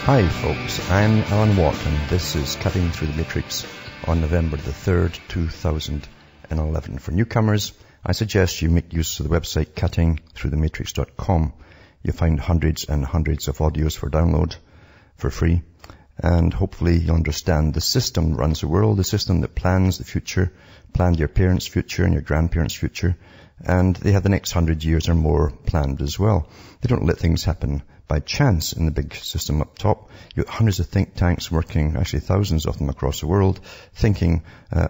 Hi folks, I'm Alan Watt and this is Cutting Through the Matrix on November the 3rd, 2011. For newcomers, I suggest you make use of the website cuttingthroughthematrix.com. You'll find hundreds and hundreds of audios for download for free. And hopefully you'll understand the system that runs the world, the system that plans the future, planned your parents' future and your grandparents' future. And they have the next 100 years or more planned as well. They don't let things happen by chance in the big system up top. You have hundreds of think tanks working, actually thousands of them across the world, thinking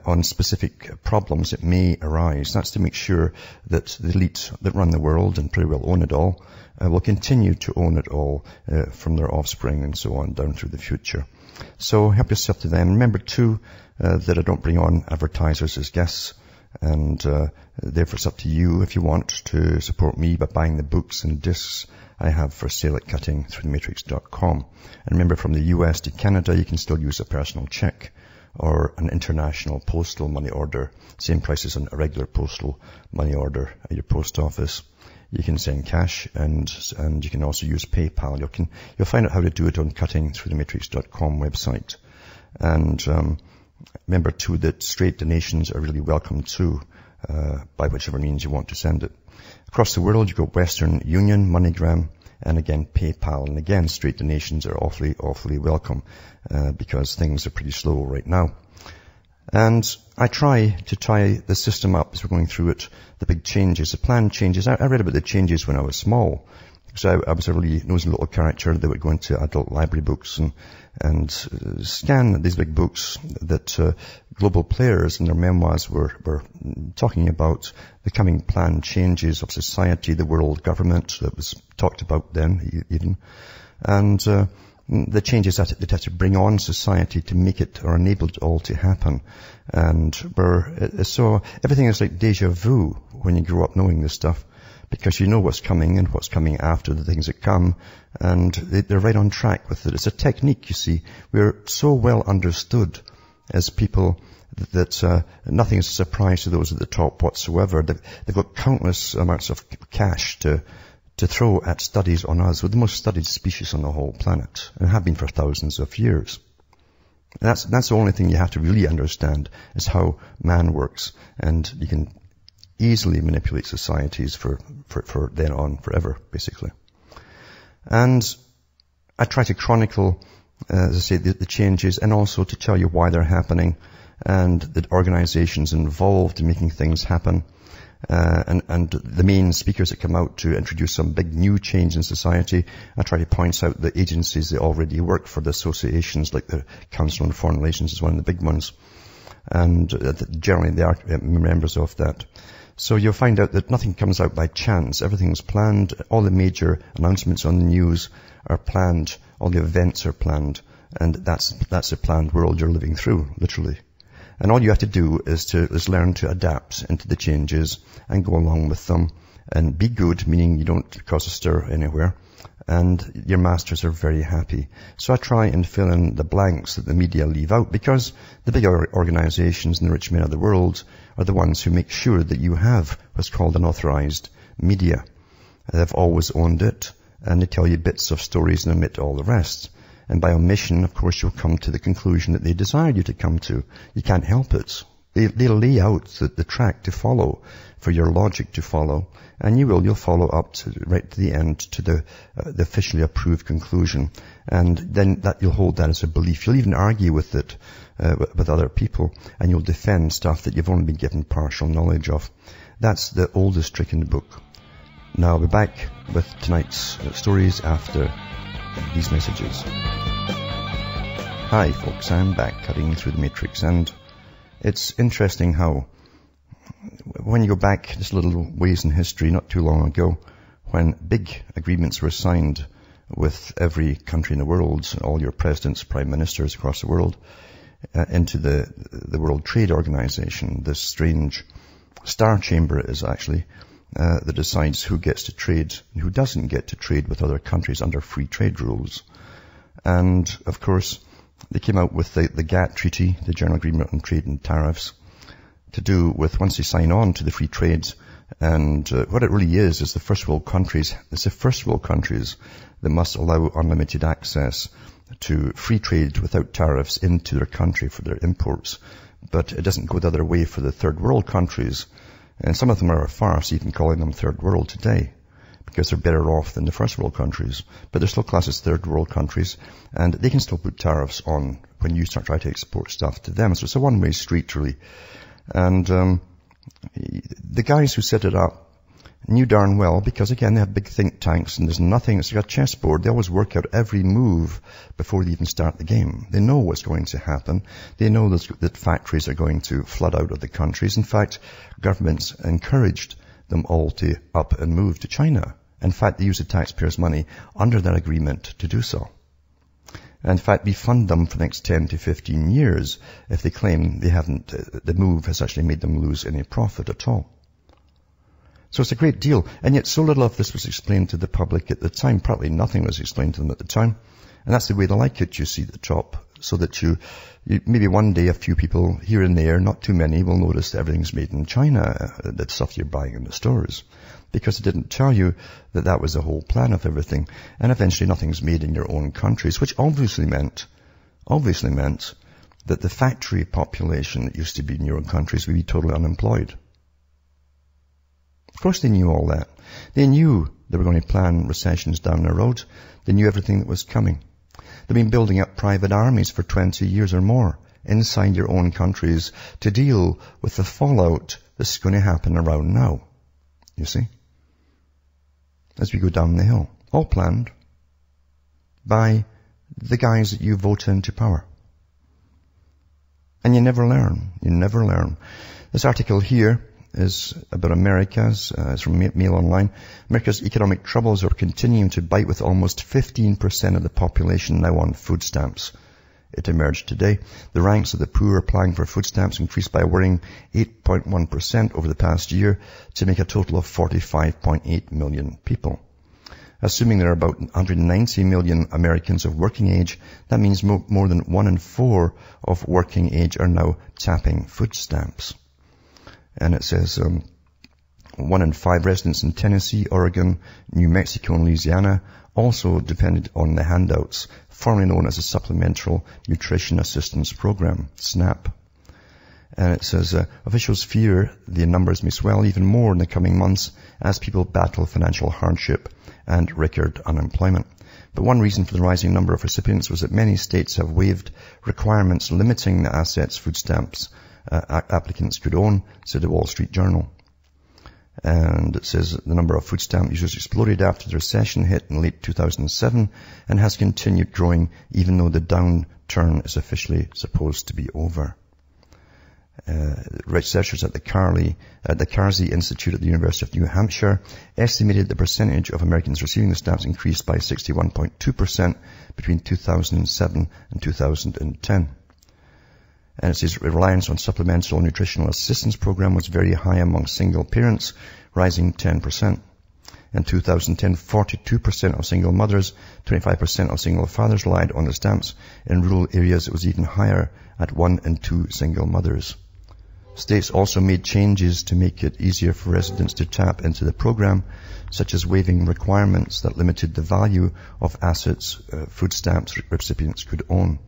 on specific problems that may arise. That's to make sure that the elite that run the world and pretty well own it all will continue to own it all from their offspring and so on down through the future. So help yourself to them. Remember too that I don't bring on advertisers as guests. And therefore it's up to you if you want to support me by buying the books and discs I have for sale at cuttingthroughthematrix.com. And remember, from the US to Canada, you can still use a personal check or an international postal money order. Same price as a regular postal money order at your post office. You can send cash and you can also use PayPal. You'll find out how to do it on cuttingthroughthematrix.com website. And remember too that straight donations are really welcome too, by whichever means you want to send it. Across the world, you've got Western Union, MoneyGram, and again PayPal. And again, straight donations are awfully welcome, because things are pretty slow right now. And I try to tie the system up as we're going through it, the big changes, the planned changes. I read about the changes when I was small. So I was a really nosy little character that would go into adult library books and scan these big books that global players in their memoirs were talking about the coming planned changes of society, the world government that was talked about then even, and the changes that it had to bring on society to make it or enable it all to happen. And so everything is like deja vu when you grow up knowing this stuff, because you know what's coming and what's coming after the things that come, and they're right on track with it. It's a technique, you see. We're so well understood as people that nothing is a surprise to those at the top whatsoever. They've got countless amounts of cash to throw at studies on us. We're the most studied species on the whole planet, and have been for thousands of years. That's the only thing you have to really understand, is how man works, and you can easily manipulate societies for then on forever, basically. And I try to chronicle, as I say, the changes, and also to tell you why they're happening, and the organizations involved in making things happen, and the main speakers that come out to introduce some big new change in society. I try to point out the agencies that already work for the associations, like the Council on Foreign Relations is one of the big ones, and generally they are members of that. So you'll find out that nothing comes out by chance. Everything's planned. All the major announcements on the news are planned. All the events are planned. And that's a planned world you're living through, literally. And all you have to do is learn to adapt into the changes and go along with them. And be good, meaning you don't cause a stir anywhere. And your masters are very happy. So I try and fill in the blanks that the media leave out, because the big organizations and the rich men of the world are the ones who make sure that you have what's called unauthorized media. They've always owned it, and they tell you bits of stories and omit all the rest. And by omission, of course, you'll come to the conclusion that they desired you to come to. You can't help it. They lay out the track to follow, for your logic to follow, and you'll follow up right to the end, to the officially approved conclusion, and then you'll hold that as a belief. You'll even argue with it with other people, and you'll defend stuff that you've only been given partial knowledge of. That's the oldest trick in the book. Now I'll be back with tonight's stories after these messages. Hi folks, I'm back cutting through the matrix, and it's interesting how when you go back just a little ways in history, not too long ago, when big agreements were signed with every country in the world, all your presidents, prime ministers across the world, into the World Trade Organization, this strange star chamber is actually, that decides who gets to trade and who doesn't get to trade with other countries under free trade rules. And of course, they came out with the GATT Treaty, the General Agreement on Trade and Tariffs, to do with once they sign on to the free trade. And what it really is the first world countries, it's the first world countries that must allow unlimited access to free trade without tariffs into their country for their imports. But it doesn't go the other way for the third world countries. And some of them are a farce, even calling them third world today, because they're better off than the first world countries. But they're still classed as third world countries, and they can still put tariffs on when you start trying to export stuff to them. So it's a one-way street, really. And the guys who set it up knew darn well, because again, they have big think tanks and there's nothing, it's like a chessboard. They always work out every move before they even start the game. They know what's going to happen. They know that factories are going to flood out of the countries. In fact, governments encouraged them all to up and move to China. In fact, they use the taxpayers' money under that agreement to do so. In fact, we fund them for the next 10 to 15 years if they claim they haven't, the move has actually made them lose any profit at all. So it's a great deal. And yet so little of this was explained to the public at the time. Probably nothing was explained to them at the time. And that's the way they like it, you see, at the top. So that you maybe one day a few people here and there, not too many, will notice that everything's made in China, that stuff you're buying in the stores. Because it didn't tell you that that was the whole plan of everything. And eventually nothing's made in your own countries, which obviously meant that the factory population that used to be in your own countries would be totally unemployed. Of course they knew all that. They knew they were going to plan recessions down the road. They knew everything that was coming. They've been building up private armies for 20 years or more inside your own countries to deal with the fallout that's going to happen around now. You see? As we go down the hill. All planned by the guys that you vote into power. And you never learn. You never learn. This article here is about America's, it's from Mail Online. America's economic troubles are continuing to bite, with almost 15% of the population now on food stamps. It emerged today. The ranks of the poor applying for food stamps increased by a worrying 8.1% over the past year to make a total of 45.8 million people. Assuming there are about 190 million Americans of working age, that means more than 1 in 4 of working age are now tapping food stamps. And it says 1 in 5 residents in Tennessee, Oregon, New Mexico, and Louisiana also depended on the handouts, formerly known as the Supplemental Nutrition Assistance Program, SNAP. And it says officials fear the numbers may swell even more in the coming months as people battle financial hardship and record unemployment. But one reason for the rising number of recipients was that many states have waived requirements limiting the assets food stamps applicants could own, said the Wall Street Journal. And it says the number of food stamp users exploded after the recession hit in late 2007 and has continued growing even though the downturn is officially supposed to be over. Researchers at the Carsey Institute at the University of New Hampshire estimated the percentage of Americans receiving the stamps increased by 61.2% between 2007 and 2010. And it says reliance on supplemental nutritional assistance program was very high among single parents, rising 10%. In 2010, 42% of single mothers, 25% of single fathers relied on the stamps. In rural areas, it was even higher at 1 in 2 single mothers. States also made changes to make it easier for residents to tap into the program, such as waiving requirements that limited the value of assets food stamps recipients could own.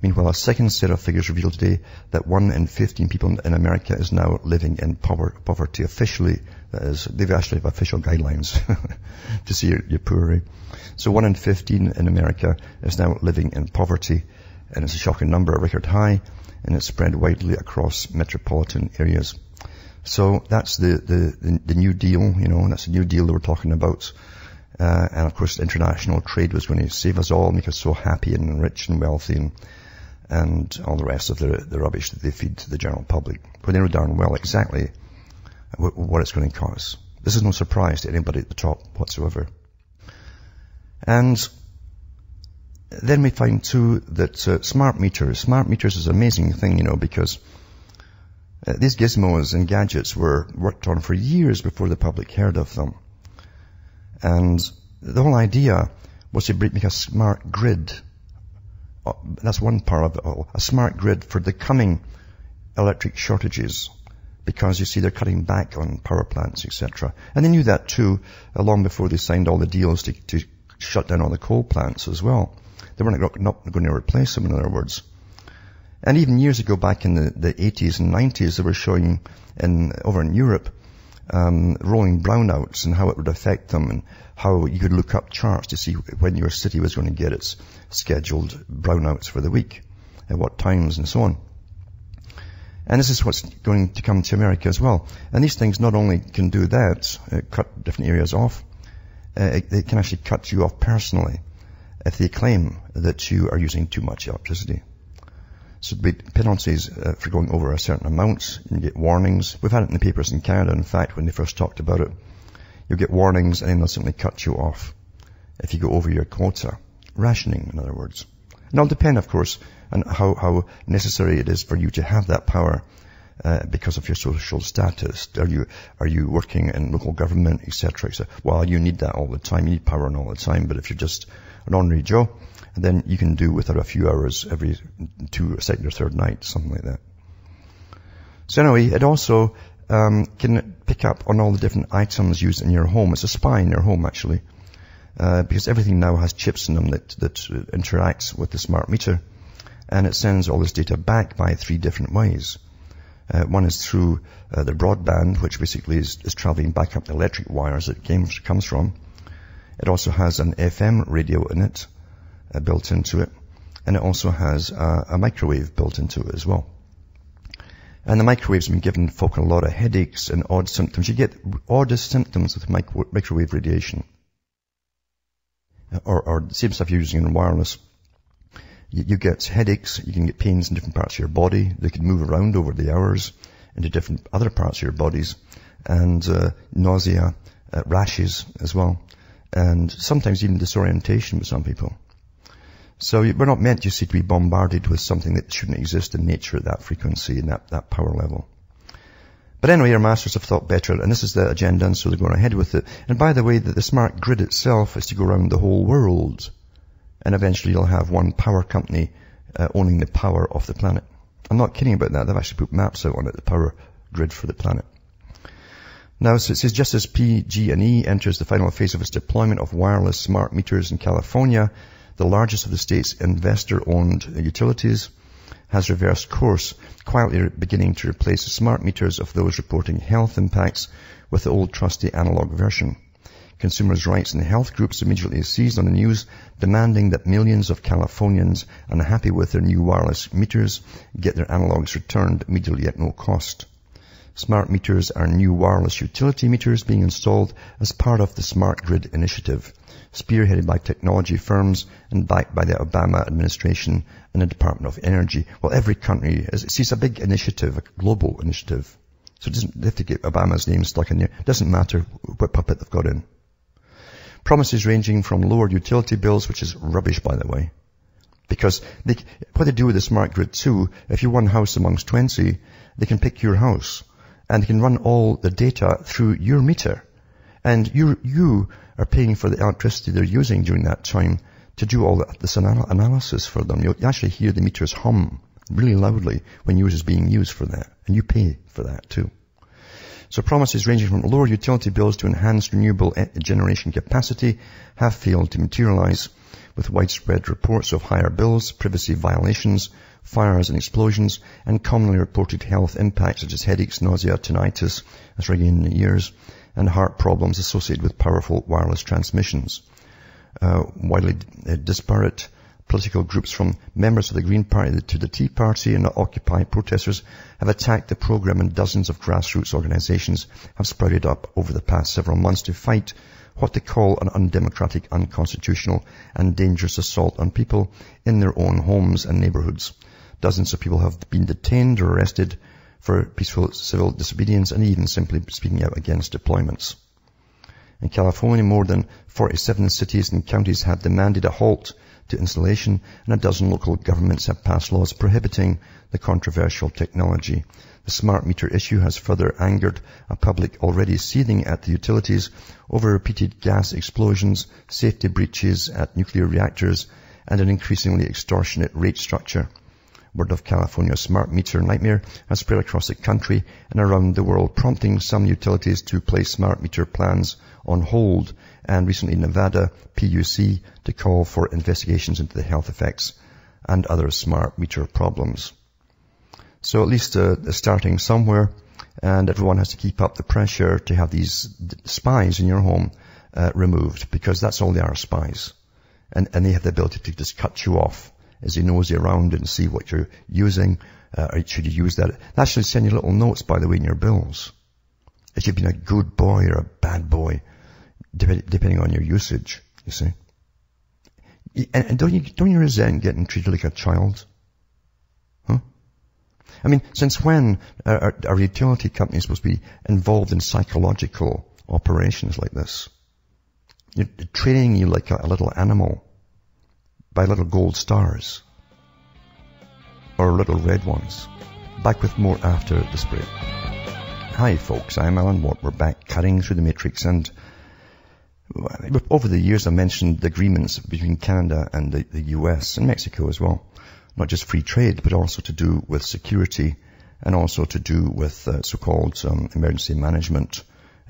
Meanwhile, a second set of figures revealed today that 1 in 15 people in America is now living in poverty officially. That is, they've actually have official guidelines to see you're poor. Eh? So 1 in 15 in America is now living in poverty, and it's a shocking number, a record high, and it's spread widely across metropolitan areas. So that's the New Deal, you know, and that's the New Deal that we're talking about. And of course, international trade was going to save us all, make us so happy and rich and wealthy, and all the rest of the rubbish that they feed to the general public. But they know darn well exactly what it's going to cost. This is no surprise to anybody at the top whatsoever. And then we find too that smart meters is an amazing thing, you know, because these gizmos and gadgets were worked on for years before the public heard of them. And the whole idea was to make a smart grid. That's one part of it all. A smart grid for the coming electric shortages because, you see, they're cutting back on power plants, etc. And they knew that too, long before they signed all the deals to shut down all the coal plants as well. They weren't not going to replace them, in other words. And even years ago, back in the 80s and 90s, they were showing over in Europe, rolling brownouts and how it would affect them, and how you could look up charts to see when your city was going to get its scheduled brownouts for the week, at what times and so on. And this is what's going to come to America as well. And these things not only can do that, cut different areas off, they can actually cut you off personally if they claim that you are using too much electricity. So there'd be penalties for going over a certain amount. You get warnings. We've had it in the papers in Canada, in fact, when they first talked about it. You'll get warnings and then they'll simply cut you off if you go over your quota. Rationing, in other words. And it'll depend, of course, on how necessary it is for you to have that power because of your social status. Are you working in local government, etc., etc.? Well, you need that all the time. You need power all the time. But if you're just an ordinary Joe, then you can do without a few hours every second or third night, something like that. So anyway, it also can pick up on all the different items used in your home. It's a spy in your home, actually, because everything now has chips in them that interacts with the smart meter, and it sends all this data back by 3 different ways. One is through the broadband, which basically is traveling back up the electric wires that it comes from. It also has an FM radio in it, built into it, and it also has a microwave built into it as well. And the microwave's been giving folk a lot of headaches and odd symptoms. You get oddest symptoms with microwave radiation, or the same stuff you're using in wireless. You get headaches, you can get pains in different parts of your body. They can move around over the hours into different other parts of your bodies, and nausea, rashes as well, and sometimes even disorientation with some people. So we're not meant, you see, to be bombarded with something that shouldn't exist in nature at that frequency and that power level. But anyway, our masters have thought better, and this is the agenda, and so they're going ahead with it. And by the way, the smart grid itself is to go around the whole world. And eventually you'll have one power company owning the power of the planet. I'm not kidding about that. They've actually put maps out on it, the power grid for the planet. Now, so it says, just as PG&E enters the final phase of its deployment of wireless smart meters in California, the largest of the state's investor-owned utilities has reversed course, quietly beginning to replace the smart meters of those reporting health impacts with the old trusty analog version. Consumers' rights and health groups immediately seized on the news, demanding that millions of Californians unhappy with their new wireless meters get their analogs returned immediately at no cost. Smart meters are new wireless utility meters being installed as part of the Smart Grid initiative, spearheaded by technology firms and backed by the Obama administration and the Department of Energy. Well, every country it's a big initiative, a global initiative. So it doesn't have to get Obama's name stuck in there. It doesn't matter what puppet they've got in. Promises ranging from lower utility bills, which is rubbish, by the way. Because what they do with the Smart Grid too, if you're one house amongst 20, they can pick your house. And they can run all the data through your meter. And you are paying for the electricity they're using during that time to do all this analysis for them. You actually hear the meters hum really loudly when yours is being used for that. And you pay for that too. So promises ranging from lower utility bills to enhanced renewable generation capacity have failed to materialize, with widespread reports of higher bills, privacy violations, fires and explosions, and commonly reported health impacts such as headaches, nausea, tinnitus, as ringing in the ears, and heart problems associated with powerful wireless transmissions. Widely disparate political groups from members of the Green Party to the Tea Party and Occupy protesters have attacked the program, and dozens of grassroots organizations have sprouted up over the past several months to fight what they call an undemocratic, unconstitutional, and dangerous assault on people in their own homes and neighborhoods. Dozens of people have been detained or arrested for peaceful civil disobedience and even simply speaking out against deployments. In California, more than 47 cities and counties have demanded a halt to installation, and a dozen local governments have passed laws prohibiting the controversial technology. The smart meter issue has further angered a public already seething at the utilities over repeated gas explosions, safety breaches at nuclear reactors, and an increasingly extortionate rate structure. Word of California's smart meter nightmare has spread across the country and around the world, prompting some utilities to place smart meter plans on hold, and recently Nevada PUC to call for investigations into the health effects and other smart meter problems. So at least starting somewhere, and everyone has to keep up the pressure to have these spies in your home removed, because that's all they are, spies. And they have the ability to just cut you off as they nosy around and see what you're using. Or should you use that? They actually send you little notes, by the way, in your bills, if you've been a good boy or a bad boy, depending on your usage, you see. And don't you resent getting treated like a child? Huh? I mean, since when are utility companies supposed to be involved in psychological operations like this? You're training you like a little animal by little gold stars. Or little red ones. Back with more after this break. Hi folks, I'm Alan Watt. We're back cutting through the matrix, and over the years I mentioned the agreements between Canada and the US and Mexico as well. Not just free trade, but also to do with security and also to do with so-called emergency management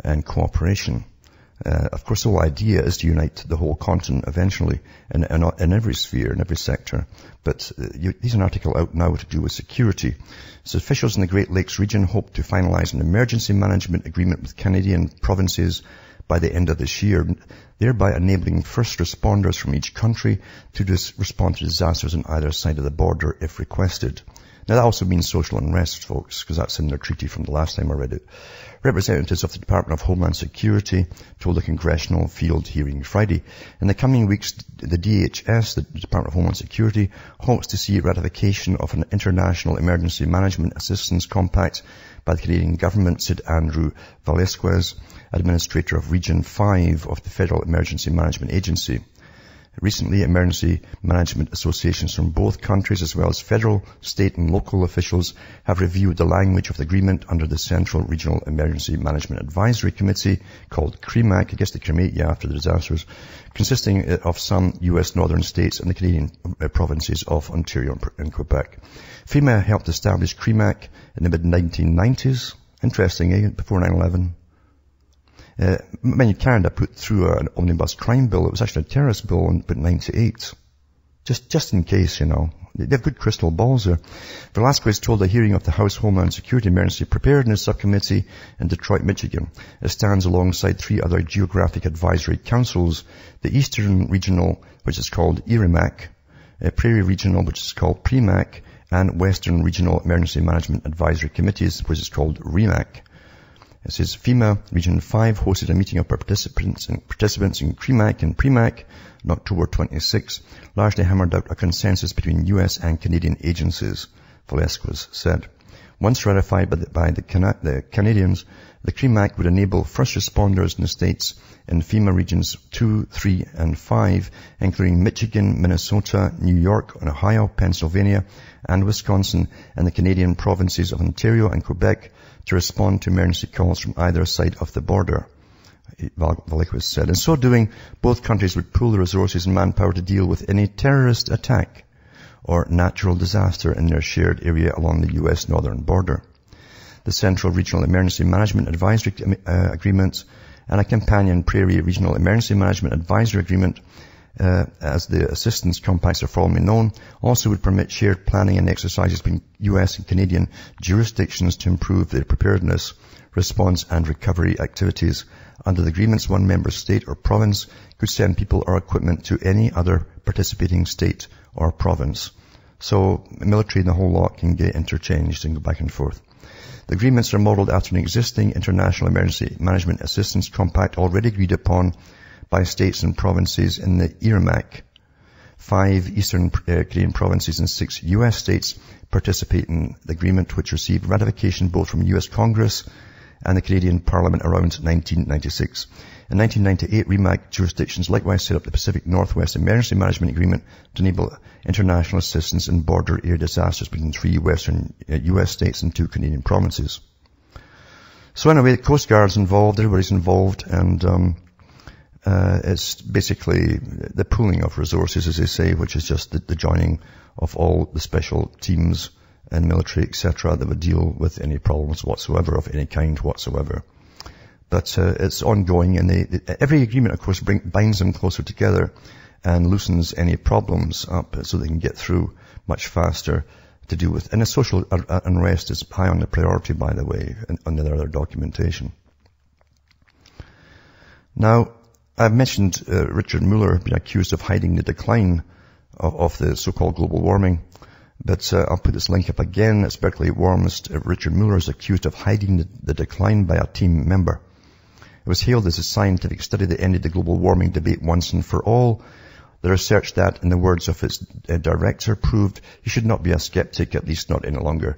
and cooperation. Of course, the whole idea is to unite the whole continent eventually in every sphere, in every sector. But there's an article out now to do with security. So officials in the Great Lakes region hope to finalize an emergency management agreement with Canadian provinces by the end of this year, thereby enabling first responders from each country to respond to disasters on either side of the border if requested. Now that also means social unrest, folks, because that's in their treaty from the last time I read it. Representatives of the Department of Homeland Security told a congressional field hearing Friday. In the coming weeks, the DHS, the Department of Homeland Security, hopes to see ratification of an international emergency management assistance compact by the Canadian government, said Andrew Velasquez, administrator of Region 5 of the Federal Emergency Management Agency. Recently, emergency management associations from both countries, as well as federal, state and local officials, have reviewed the language of the agreement under the Central Regional Emergency Management Advisory Committee, called CREMAC, I guess they cremate you after the disasters, consisting of some U.S. northern states and the Canadian provinces of Ontario and Quebec. FEMA helped establish CREMAC in the mid-1990s. Interesting, eh? Before 9/11. Canada put through an omnibus crime bill. It was actually a terrorist bill in 98. Just in case, you know. They have good crystal balls there. Velasquez told a hearing of the House Homeland Security Emergency Preparedness Subcommittee in Detroit, Michigan. It stands alongside three other geographic advisory councils, the Eastern Regional, which is called ERIMAC, Prairie Regional, which is called PREMAC, and Western Regional Emergency Management Advisory Committees, which is called REMAC. It says FEMA Region 5 hosted a meeting of participants in CREMAC and PREMAC on October 26, largely hammered out a consensus between U.S. and Canadian agencies, Velasquez said. Once ratified by the Canadians, the CREMAC would enable first responders in the states in FEMA Regions 2, 3, and 5, including Michigan, Minnesota, New York, Ohio, Pennsylvania, and Wisconsin, and the Canadian provinces of Ontario and Quebec, to respond to emergency calls from either side of the border, Velasquez said. In so doing, both countries would pool the resources and manpower to deal with any terrorist attack or natural disaster in their shared area along the U.S. northern border. The Central Regional Emergency Management Advisory Agreement and a companion Prairie Regional Emergency Management Advisory Agreement, as the assistance compacts are formally known, also would permit shared planning and exercises between U.S. and Canadian jurisdictions to improve their preparedness, response and recovery activities. Under the agreements, one member state or province could send people or equipment to any other participating state or province. So military and the whole lot can get interchanged and go back and forth. The agreements are modeled after an existing international emergency management assistance compact already agreed upon by states and provinces in the ERIMAC. 5 Eastern Canadian provinces and 6 U.S. states participate in the agreement, which received ratification both from U.S. Congress and the Canadian Parliament around 1996. In 1998, REMAC jurisdictions likewise set up the Pacific Northwest Emergency Management Agreement to enable international assistance in border area disasters between 3 western U.S. states and 2 Canadian provinces. So anyway, the Coast Guard's involved, everybody's involved, and It's basically the pooling of resources, as they say, which is just the joining of all the special teams and military, etc., that would deal with any problems whatsoever of any kind whatsoever. But it's ongoing, and every agreement, of course, binds them closer together and loosens any problems up so they can get through much faster to deal with. And the social unrest is high on the priority, by the way, on the other documentation. Now, I've mentioned Richard Mueller being accused of hiding the decline of the so-called global warming. But I'll put this link up again. It's Berkeley warmist Richard Mueller is accused of hiding the decline by a team member. It was hailed as a scientific study that ended the global warming debate once and for all. The research that, in the words of its director, proved he should not be a skeptic, at least not any longer.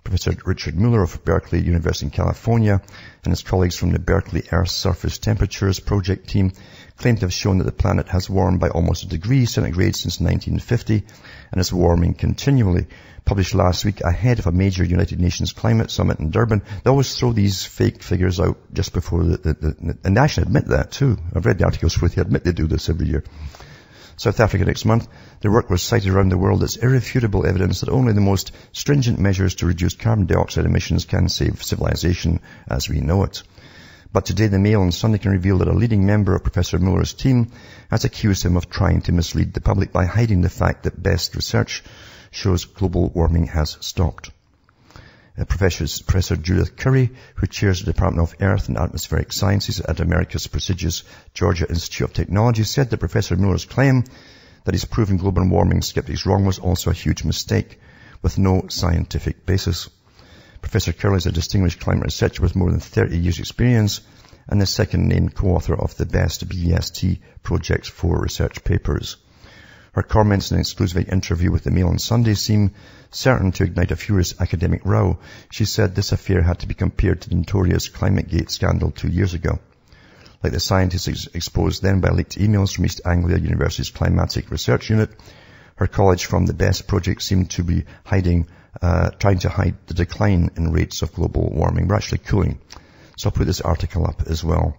Professor Richard Mueller of Berkeley University in California and his colleagues from the Berkeley Earth Surface Temperatures Project team claim to have shown that the planet has warmed by almost a degree centigrade since 1950 and is warming continually. Published last week ahead of a major United Nations climate summit in Durban. They always throw these fake figures out just before and they actually admit that too. I've read the articles where they admit they do this every year. South Africa next month, their work was cited around the world as irrefutable evidence that only the most stringent measures to reduce carbon dioxide emissions can save civilization as we know it. But today the Mail on Sunday can reveal that a leading member of Professor Mueller's team has accused him of trying to mislead the public by hiding the fact that best research shows global warming has stopped. Professor Judith Curry, who chairs the Department of Earth and Atmospheric Sciences at America's prestigious Georgia Institute of Technology, said that Professor Mueller's claim that he's proving global warming skeptics wrong was also a huge mistake, with no scientific basis. Professor Curry is a distinguished climate researcher with more than 30 years' experience and the second-named co-author of the Best BEST Project's 4 research papers. Her comments in an exclusive interview with the Mail on Sunday seem certain to ignite a furious academic row. She said this affair had to be compared to the notorious ClimateGate scandal 2 years ago. Like the scientists exposed then by leaked emails from East Anglia University's Climatic Research Unit, her college from the BEST project seemed to be trying to hide the decline in rates of global warming. We're actually cooling. So I'll put this article up as well,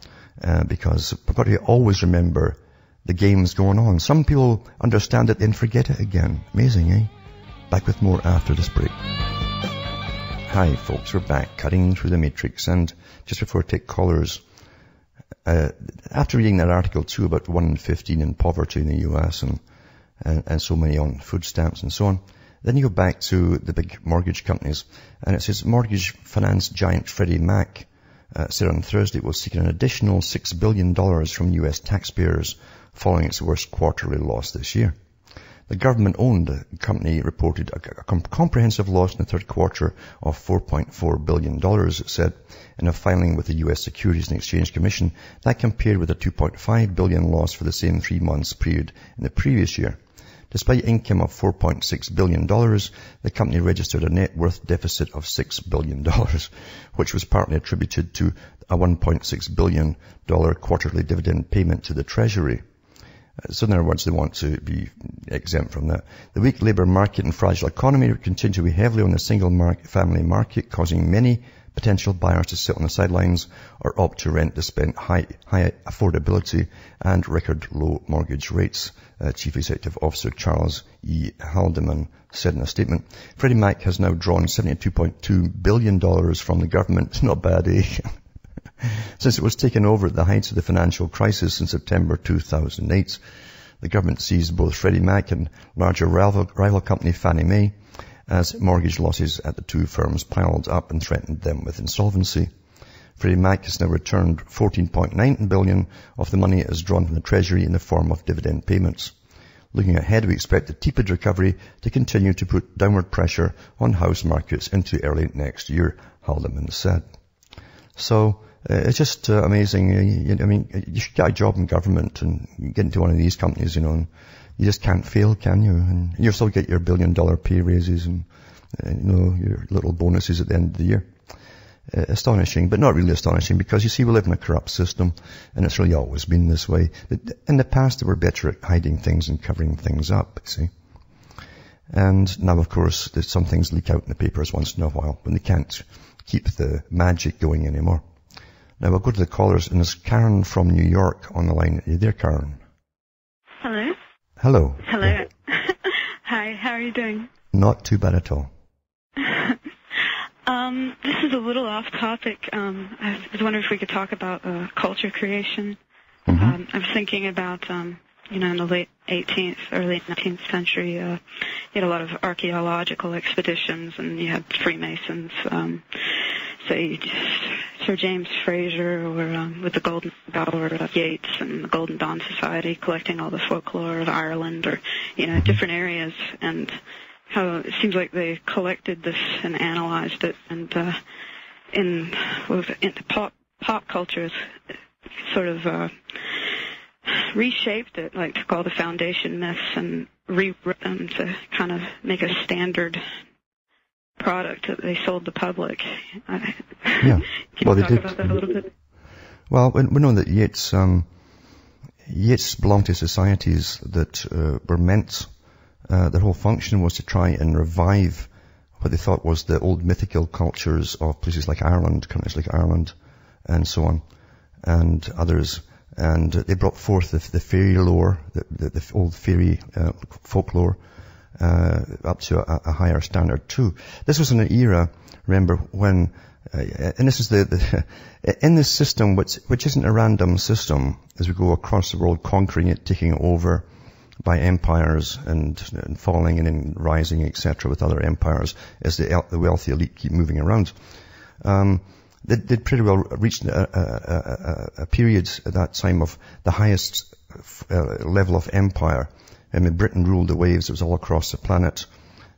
because we've got to always remember the game's going on. Some people understand it, then forget it again. Amazing, eh? Back with more after this break. Hi, folks. We're back, cutting through the matrix. And just before I take callers, after reading that article too about 1 in 15 in poverty in the U.S. and so many on food stamps and so on, then you go back to the big mortgage companies, and it says mortgage finance giant Freddie Mac said on Thursday it was seeking an additional $6 billion from U.S. taxpayers following its worst quarterly loss this year. The government-owned company reported a comprehensive loss in the third quarter of $4.4 billion, it said, in a filing with the U.S. Securities and Exchange Commission. That compared with a $2.5 billion loss for the same 3 months period in the previous year. Despite income of $4.6 billion, the company registered a net worth deficit of $6 billion, which was partly attributed to a $1.6 billion quarterly dividend payment to the Treasury. So in other words, they want to be exempt from that. The weak labour market and fragile economy continue to be heavily on the single-family market, causing many potential buyers to sit on the sidelines or opt to rent despite high affordability and record low mortgage rates, Chief Executive Officer Charles E. Haldeman said in a statement. Freddie Mac has now drawn $72.2 billion from the government. It's not bad, eh? Since it was taken over at the height of the financial crisis in September 2008, the government seized both Freddie Mac and larger rival company Fannie Mae as mortgage losses at the two firms piled up and threatened them with insolvency. Freddie Mac has now returned $14.9 billion of the money it has drawn from the Treasury in the form of dividend payments. Looking ahead, we expect the tepid recovery to continue to put downward pressure on house markets into early next year, Haldeman said. So, it's just amazing. I mean, you should get a job in government and get into one of these companies, and you just can't fail, can you? And you'll still get your $1 billion pay raises and your little bonuses at the end of the year. Astonishing, but not really astonishing, because you see, we live in a corrupt system, and it's really always been this way. In the past, they were better at hiding things and covering things up, see. And now, of course, some things leak out in the papers once in a while, when they can't keep the magic going anymore. Now we'll go to the callers, and there's Karen from New York on the line. Are you there, Karen? Hello. Hello. Hello. Yeah. Hi, how are you doing? Not too bad at all. This is a little off topic. I was wondering if we could talk about culture creation. Mm-hmm. I was thinking about, in the late 18th, early 19th century, you had a lot of archaeological expeditions, and you had Freemasons, say Sir James Fraser, or with the Golden Dawn, or Yeats and the Golden Dawn Society, collecting all the folklore of Ireland, or different areas, and how it seems like they collected this and analyzed it, and into pop cultures, sort of reshaped it, like took all the foundation myths and rewrote them to kind of make a standard product that they sold the public. Yeah. Can you talk about that a little bit? Well, we know that Yeats belonged to societies that were meant, their whole function was to try and revive what they thought was the old mythical cultures of places like Ireland, countries like Ireland, and so on, and others. And they brought forth the fairy lore, the old fairy folklore, up to a higher standard too. This was in an era, remember, when, and this is in this system, which isn't a random system, as we go across the world, conquering it, taking it over by empires and falling and then rising, etc., with other empires, as the wealthy elite keep moving around. They'd pretty well reached a period at that time of the highest level of empire. I mean, Britain ruled the waves. It was all across the planet,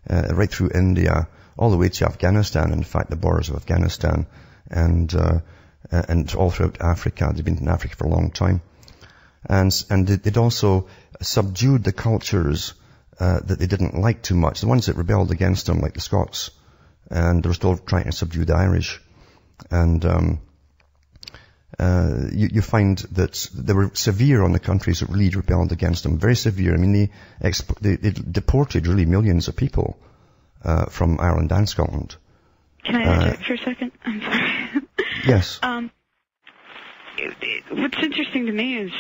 right through India, all the way to Afghanistan. In fact, the borders of Afghanistan, and all throughout Africa. They'd been in Africa for a long time, and they'd also subdued the cultures that they didn't like too much. The ones that rebelled against them, like the Scots, and they were still trying to subdue the Irish. And you find that they were severe on the countries that really rebelled against them. Very severe. I mean, they deported really millions of people from Ireland and Scotland. Can I interject for a second? I'm sorry. Yes. What's interesting to me is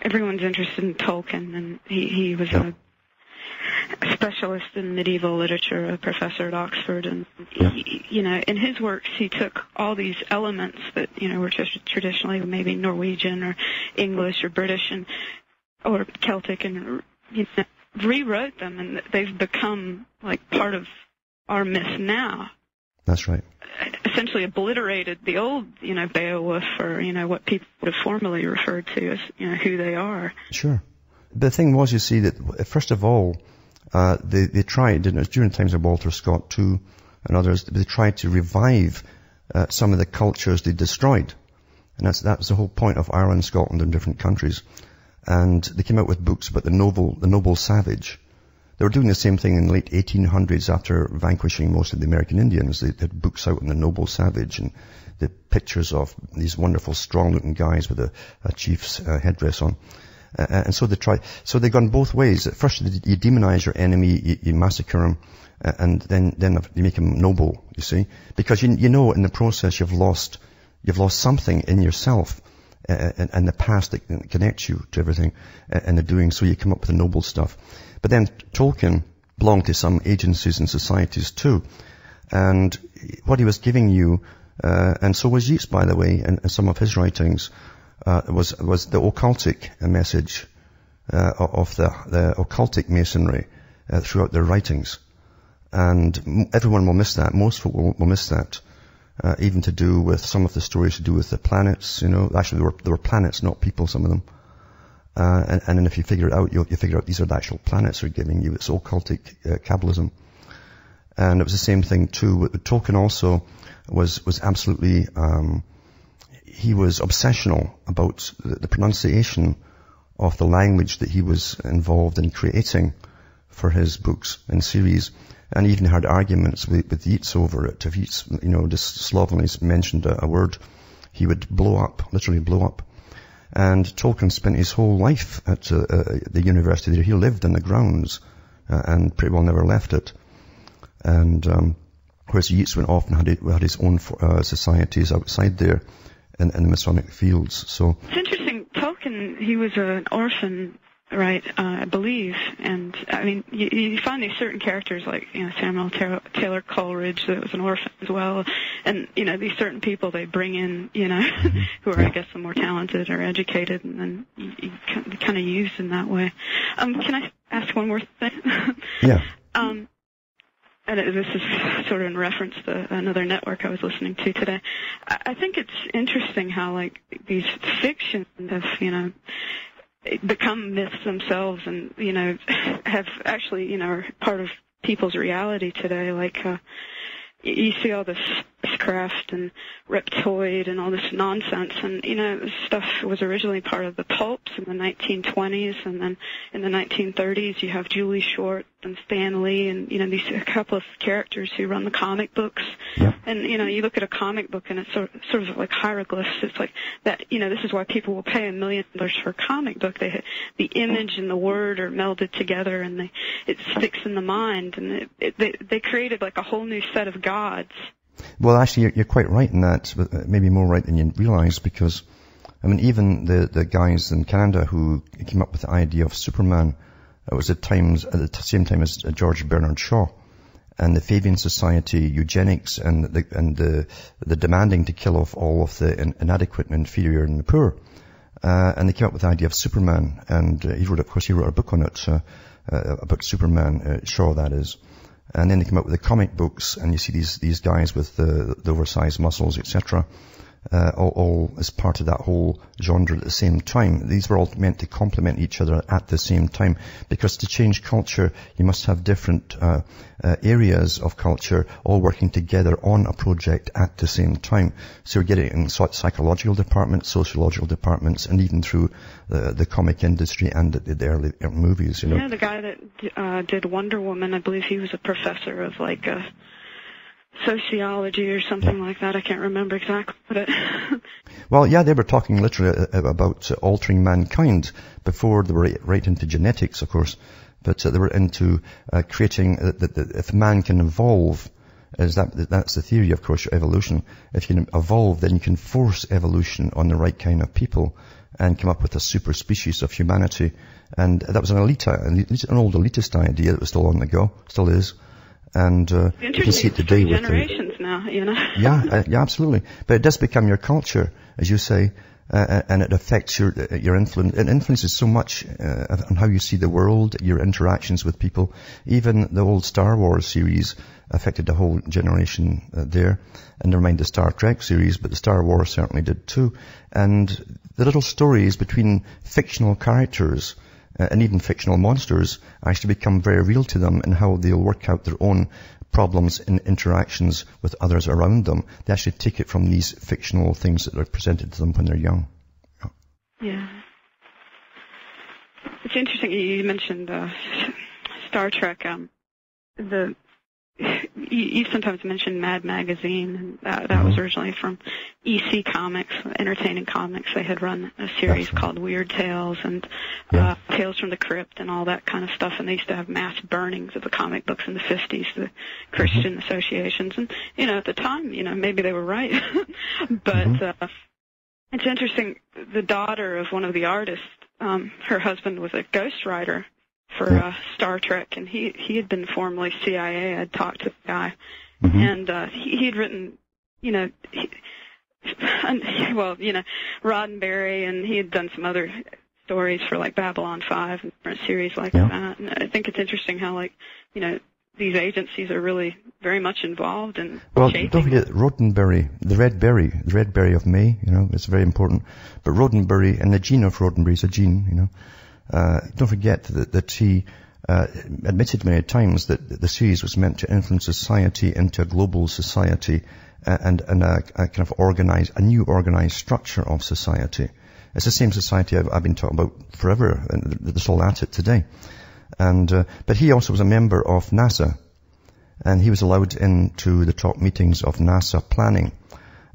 everyone's interested in Tolkien, and he was a specialist in medieval literature, a professor at Oxford, and in his works he took all these elements that were traditionally maybe Norwegian or English or British or Celtic, and rewrote them, and they've become like part of our myth now. That's right. Essentially obliterated the old, Beowulf, or what people would have formerly referred to as who they are. Sure. The thing was, you see, that first of all, they tried, and it was during the times of Walter Scott too, and others, they tried to revive some of the cultures they destroyed. And that was the whole point of Ireland, Scotland, and different countries. And they came out with books about the noble savage. They were doing the same thing in the late 1800s after vanquishing most of the American Indians. They had books out on the noble savage and the pictures of these wonderful, strong-looking guys with a chief's headdress on. And so they tried. So they've gone both ways. At first, you demonize your enemy, you massacre him, and then you make him noble. You see, because in the process you've lost something in yourself, and the past that connects you to everything, and the doing. So you come up with the noble stuff. But then Tolkien belonged to some agencies and societies too, and what he was giving you, and so was Yeats, by the way, in some of his writings. Was the occultic message of the occultic masonry throughout their writings, and everyone will miss that. Most folk will miss that, even to do with some of the stories to do with the planets. Actually there were planets, not people. Some of them, and then if you figure it out, you figure out these are the actual planets they're giving you. It's occultic Kabbalism, and it was the same thing too. Tolkien also was absolutely. He was obsessional about the pronunciation of the language that he was involved in creating for his books and series, and even had arguments with Yeats over it. If Yeats, just slovenly mentioned a word, he would literally blow up. And Tolkien spent his whole life at the university there. He lived in the grounds and pretty well never left it. And whereas Yeats went off and had his own societies outside there in the Masonic fields. So it's interesting. Tolkien, he was an orphan, right? I believe, and I mean, you find these certain characters like Samuel Taylor Coleridge, that was an orphan as well, and these certain people they bring in, who are I guess the more talented or educated, and then you kind of used in that way. Can I ask one more thing? Yeah. And this is sort of in reference to another network I was listening to today. I think it's interesting how like these fictions have, become myths themselves, and have actually are part of people's reality today. Like you see all this spacecraft and reptoid and all this nonsense, and this stuff was originally part of the pulps in the 1920s, and then in the 1930s you have Julie Short and Stan Lee, and these a couple of characters who run the comic books. Yeah. And you look at a comic book and it's sort of like hieroglyphs. It's like that. This is why people will pay $1 million for a comic book. The image and the word are melded together, and it sticks in the mind, and they created like a whole new set of gods. Well, actually, you're quite right in that, but maybe more right than you realize, because, I mean, even the guys in Canada who came up with the idea of Superman, it was at the same time as George Bernard Shaw, and the Fabian Society, eugenics, and the demanding to kill off all of the inadequate and inferior and the poor. And they came up with the idea of Superman, and he wrote a book on it, about Superman, Shaw that is. And then they came up with the comic books, and you see these guys with the oversized muscles, etc., all as part of that whole genre at the same time. These were all meant to complement each other at the same time, because to change culture, you must have different areas of culture all working together on a project at the same time. So you're getting it in psychological departments, sociological departments, and even through the comic industry and the early movies. Yeah, the guy that did Wonder Woman, I believe he was a professor of like sociology or something like that. I can't remember exactly. But well, yeah, they were talking literally about altering mankind before they were right into genetics, of course. But they were into creating if man can evolve, that's the theory, of course, evolution. If you can evolve, then you can force evolution on the right kind of people and come up with a super species of humanity. And that was an old elitist idea that was still on the go, still is. And you can see it today with generations now, Yeah, absolutely. But it does become your culture, as you say, and it affects your influence. It influences so much on how you see the world, your interactions with people. Even the old Star Wars series affected the whole generation there. And never mind the Star Trek series, but the Star Wars certainly did too. And the little stories between fictional characters and even fictional monsters actually become very real to them, and how they'll work out their own problems in interactions with others around them. They actually take it from these fictional things that are presented to them when they're young. Yeah. It's interesting you mentioned Star Trek. You sometimes mention Mad Magazine, and that was originally from EC Comics, Entertaining Comics. They had run a series called Weird Tales and Tales from the Crypt and all that kind of stuff, and they used to have mass burnings of the comic books in the 50s, the Christian associations. And, at the time, maybe they were right. But it's interesting, the daughter of one of the artists, her husband was a ghostwriter for Star Trek, and he had been formerly CIA. I'd talked to the guy, and he had written, Roddenberry, and he had done some other stories for like Babylon 5 and different series like that. And I think it's interesting how these agencies are really very much involved in shaping. Don't forget Roddenberry, the red berry of May, it's very important. But Roddenberry, and the gene of Roddenberry is a gene, don't forget that he admitted many times that the series was meant to influence society into a global society and a kind of a new organized structure of society. It's the same society I've been talking about forever, and they're still at it today. But he also was a member of NASA, and he was allowed into the top meetings of NASA planning.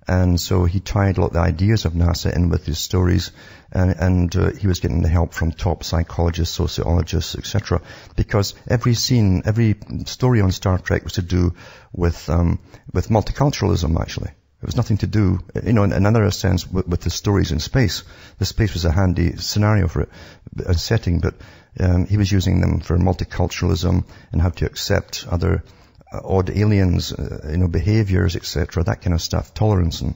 And so he tied a lot of the ideas of NASA in with his stories, and he was getting the help from top psychologists, sociologists, etc. Because every scene, every story on Star Trek was to do with multiculturalism, actually. It was nothing to do, in another sense, with the stories in space. The space was a handy scenario for it, a setting, but he was using them for multiculturalism and how to accept other odd aliens, behaviors, etc., that kind of stuff, tolerance and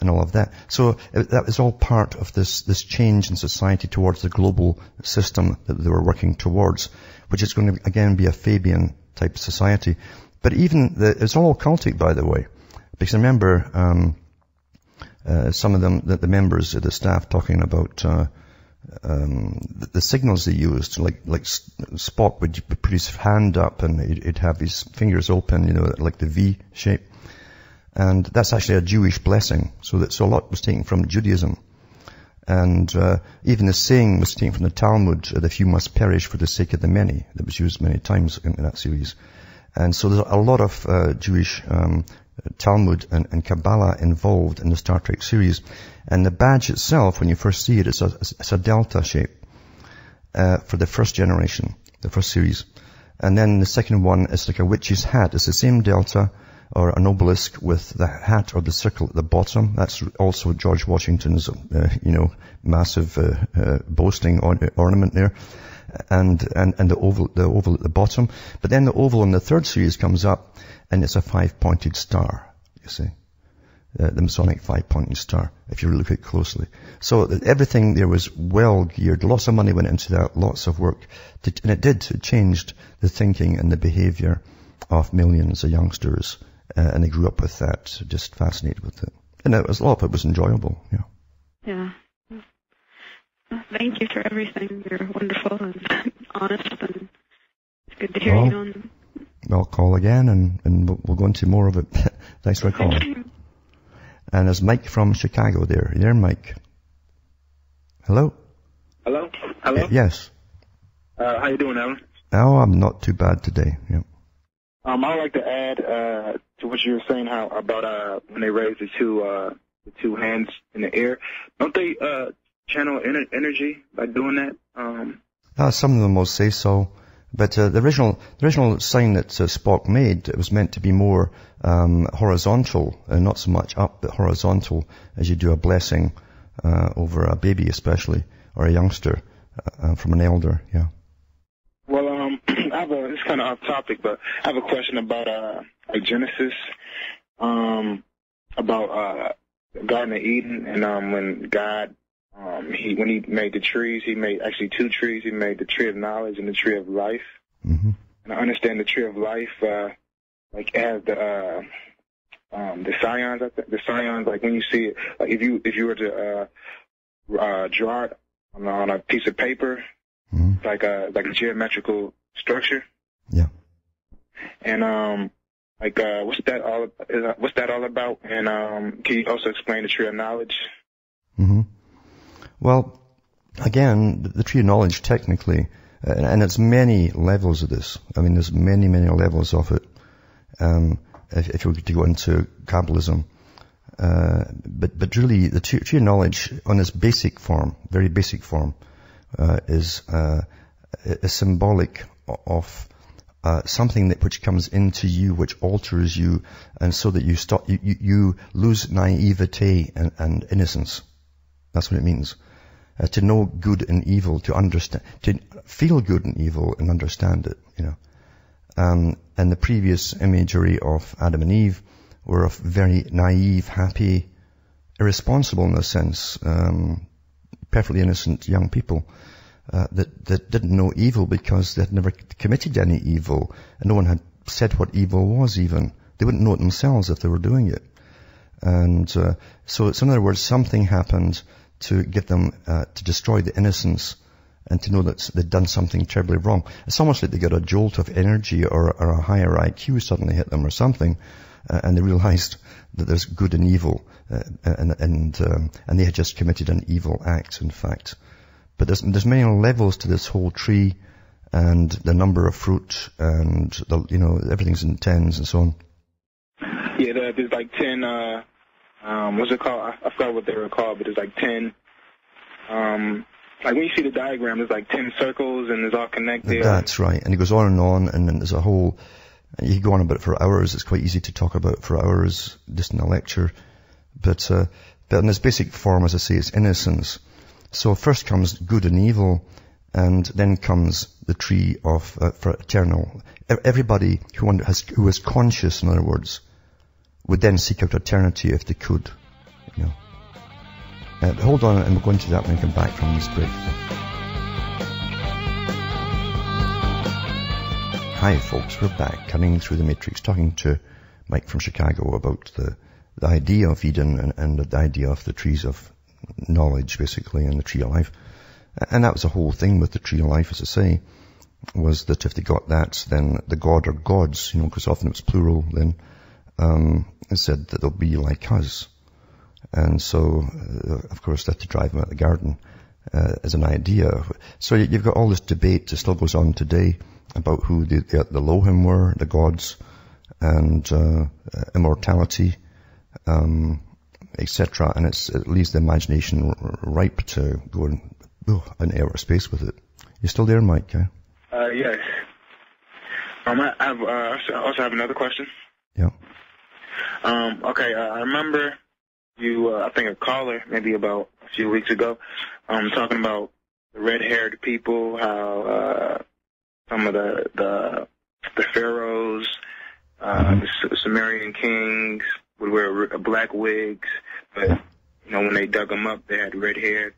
all of that. So that was all part of this change in society towards the global system that they were working towards, which is going to, again, be a Fabian type society. But even it's all occultic, by the way. Because I remember some of them, the members of the staff, talking about the signals they used. Like Spock would put his hand up and he'd have his fingers open, like the V shape. And that's actually a Jewish blessing. So a lot was taken from Judaism. And even the saying was taken from the Talmud, the few must perish for the sake of the many, that was used many times in that series. And so there's a lot of Jewish Talmud and Kabbalah involved in the Star Trek series. And the badge itself, when you first see it, it's a delta shape for the first generation, the first series. And then the second one is like a witch's hat. It's the same delta or an obelisk with the hat or the circle at the bottom. That's also George Washington's, massive boasting ornament there. And the oval at the bottom. But then the oval in the third series comes up, and it's a 5-pointed star, you see. The Masonic 5-pointed star, if you look at it closely. So everything there was well geared. Lots of money went into that, lots of work. And it changed the thinking and the behavior of millions of youngsters. And they grew up with that, just fascinated with it. And a lot of it was enjoyable, yeah. Yeah. Thank you for everything. You're wonderful and honest, and it's good to hear you on. I'll call again, and we'll go into more of it. Thanks for calling. And there's Mike from Chicago there. Are you there, Mike? Hello? Hello? Yes. How you doing, Alan? Oh, I'm not too bad today. Yeah. I would like to add to what you were saying about when they raise the two hands in the air. Don't they channel energy by doing that? Some of them will say so. But the original sign that Spock made, it was meant to be more horizontal, and not so much up, but horizontal, as you do a blessing over a baby, especially, or a youngster from an elder. Yeah. Well, it's kind of off topic, but I have a question about Genesis, about the Garden of Eden, and when God. When he made the trees, he made actually two trees. He made the tree of knowledge and the tree of life. Mm-hmm. And I understand the tree of life, like as the scions. The scions, like when you see it, like if you were to draw it on a piece of paper, mm-hmm. like a geometrical structure. Yeah. And what's that all about? And can you also explain the tree of knowledge? Mm-hmm. Well, again, the tree of knowledge technically, and it's many levels of this. I mean, there's many, many levels of it. If you were to go into Globalism, but really, the tree of knowledge on its basic form, very basic form, is symbolic of something which comes into you, which alters you, and so that you lose naivete and innocence. That's what it means. To know good and evil, to understand, to feel good and evil and understand it, And the previous imagery of Adam and Eve were of very naive, happy, irresponsible in a sense, perfectly innocent young people, that didn't know evil because they had never committed any evil, and no one had said what evil was even. They wouldn't know it themselves if they were doing it. And so in other words, something happened to give them, to destroy the innocence and to know that they'd done something terribly wrong. It's almost like they got a jolt of energy or a higher IQ suddenly hit them or something, and they realized that there's good and evil, and they had just committed an evil act, in fact. But there's many levels to this whole tree, and the number of fruit, and everything's in tens and so on. Yeah, there's like 10 what's it called? I forgot what they were called, but it's like 10. Like when you see the diagram, there's like 10 circles and it's all connected. That's right. And it goes on, and then there's a whole, you can go on about it for hours. It's quite easy to talk about it for hours, just in a lecture. But in its basic form, as I say, it's innocence. So first comes good and evil, and then comes the tree of, for eternal. Everybody who is conscious, in other words, would then seek out eternity if they could, you know. Hold on, and we'll go into that when we come back from this break. Hi folks, we're back, cutting through the matrix, talking to Mike from Chicago about the idea of Eden and the idea of the trees of knowledge, basically, and the tree of life. And that was the whole thing with the tree of life, as I say, was that if they got that, then the god or gods, you know, because often it was plural then, it said that they'll be like us. And so, of course, that to drive them out of the garden as an idea. So you've got all this debate that still goes on today about who the Elohim were, the gods, and immortality, etc. And it leaves the imagination ripe to go in outer space with it. You still there, Mike? Yes. I also have another question. Yeah. Okay, I remember you, I think a caller, maybe about a few weeks ago, talking about the red-haired people, how some of the pharaohs, the Sumerian kings would wear black wigs, but you know when they dug them up, they had red hair.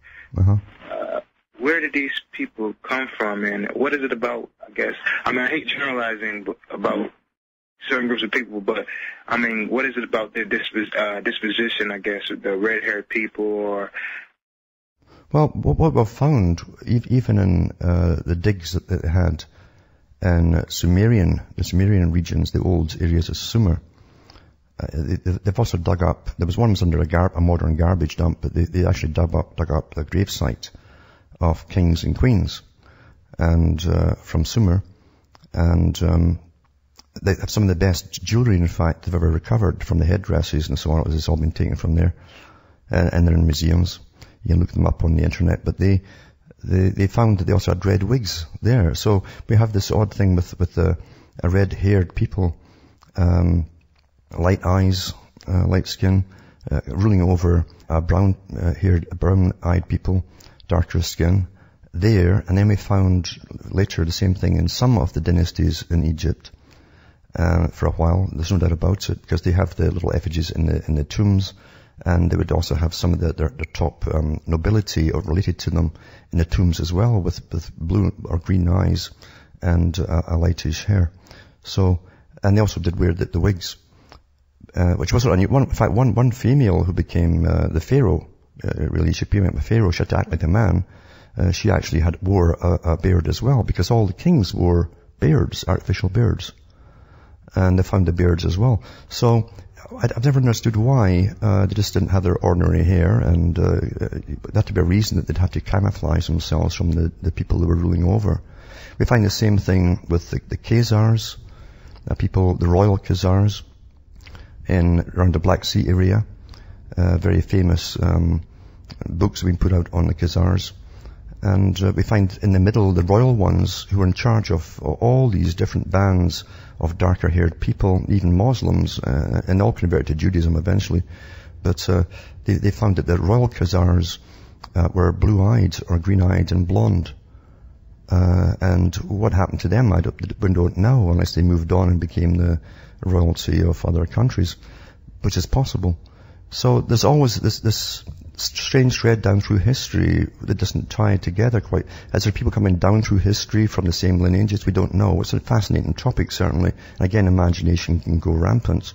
Where did these people come from, and what is it about? I guess I mean I hate generalizing about certain groups of people, but I mean, what is it about their disposition, I guess, the red-haired people, or? Well, what we've found, even in the digs that they had in the Sumerian regions, the old areas of Sumer, they've also dug up, there was one was under a modern garbage dump, but they actually dug up the gravesite of kings and queens, and from Sumer, and they have some of the best jewelry, in fact, they've ever recovered from the headdresses and so on. It's all been taken from there, and they're in museums. You can look them up on the internet. But they found that they also had red wigs there. So we have this odd thing with a red-haired people, light eyes, light skin, ruling over brown-eyed people, darker skin there. And then we found later the same thing in some of the dynasties in Egypt. For a while, there's no doubt about it, because they have the little effigies in the tombs, and they would also have some of their top nobility or related to them in the tombs as well, with blue or green eyes and a lightish hair. So, and they also did wear the wigs, which wasn't unusual. In fact, one female who became the pharaoh, really, she became a pharaoh. She had to act like a man. She actually wore a beard as well, because all the kings wore beards, artificial beards. And they found the beards as well. So I've never understood why they just didn't have their ordinary hair, and that had to be a reason that they'd have to camouflage themselves from the people they were ruling over. We find the same thing with the Khazars, the royal Khazars around the Black Sea area. Very famous books have been put out on the Khazars. And we find in the middle the royal ones who were in charge of all these different bands of darker-haired people, even Muslims, and all converted to Judaism eventually. But they found that the royal Khazars were blue-eyed or green-eyed and blonde. And what happened to them, we don't know, unless they moved on and became the royalty of other countries, which is possible. So there's always this strange thread down through history that doesn't tie together quite. As there are people coming down through history from the same lineages, we don't know. It's a fascinating topic, certainly. Again, imagination can go rampant,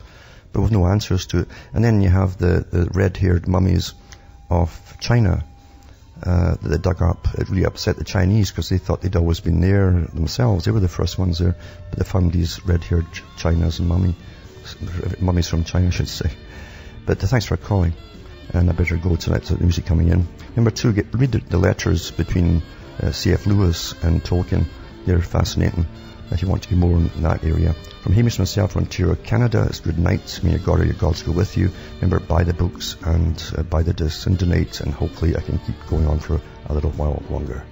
but with no answers to it. And then you have the red-haired mummies of China that they dug up. It really upset the Chinese because they thought they'd always been there themselves. They were the first ones there, but they found these red-haired Chinas and mummies from China, I should say. But thanks for calling. And I better go tonight, so the music coming in. Number two, read the letters between C.F. Lewis and Tolkien. They're fascinating. if you want to be more in that area. From Hamish and myself, Ontario, Canada, it's good night. May your God or your gods go with you. Remember, buy the books and buy the discs and donate, and hopefully I can keep going on for a little while longer.